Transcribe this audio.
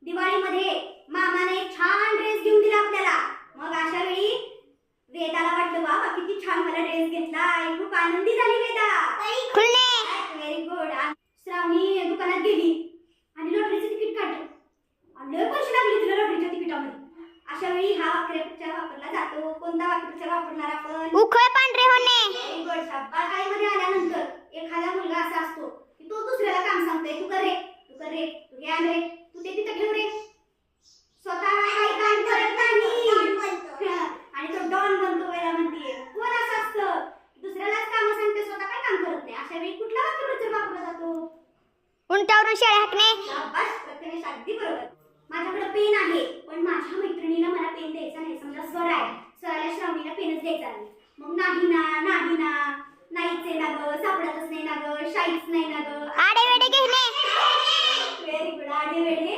दिवाळीमध्ये मामाने एक छान ड्रेस घेऊन दिला आपल्याला. मग अशा वेळी वेदाला वाटलं वा किती छान मला ड्रेस घेतला. खूप आनंदी झाली वेदा. Very good. श्रावणी दुकानात गेली आणि लॉटरीचं तिकीट काढलं. लय पैसे लागले तिला लॉटरीच्या तिकिटामध्ये. अशा वेळी हा वाक्प्रचार वापरला जातो. कोणता वाक्प्रचार वापरणार आपण? उखळ पांढरे होणे. Very good. शाबासकीमध्ये आल्यानंतर एखादा मुलगा असा असतो की तो दुसऱ्याला काम सांगतोय. तू कर रे, तू कर रे, तू घे आण रे, तू ते तिथं ठेव रे. स्वतः काही काम करत नाही आणि तो डॉन बनतो. वेळा म्हणते कोण असं असतं दुसऱ्यालाच काम सांगते, स्वतः काय काम करत नाही. अशा वेळी कुठला वाक्प्रचार वापरला जातो? उंटावरून शेळ्या हाकणे. शाबास, प्रथमेश अगदी बरोबर. माझ्याकडे पेन आहे पण माझ्या मैत्रिणीला मला पेन द्यायचा नाही. समजा स्वर आहे, स्वराला श्रावणीला पेनच द्यायचा नाही. मग नाही ना, नाही ना, नाहीच आहे ना ग, सापडतच नाही ना ग, शाईच नाही ना ग. आडेवेडे घेणे. Very good. आडेवेडे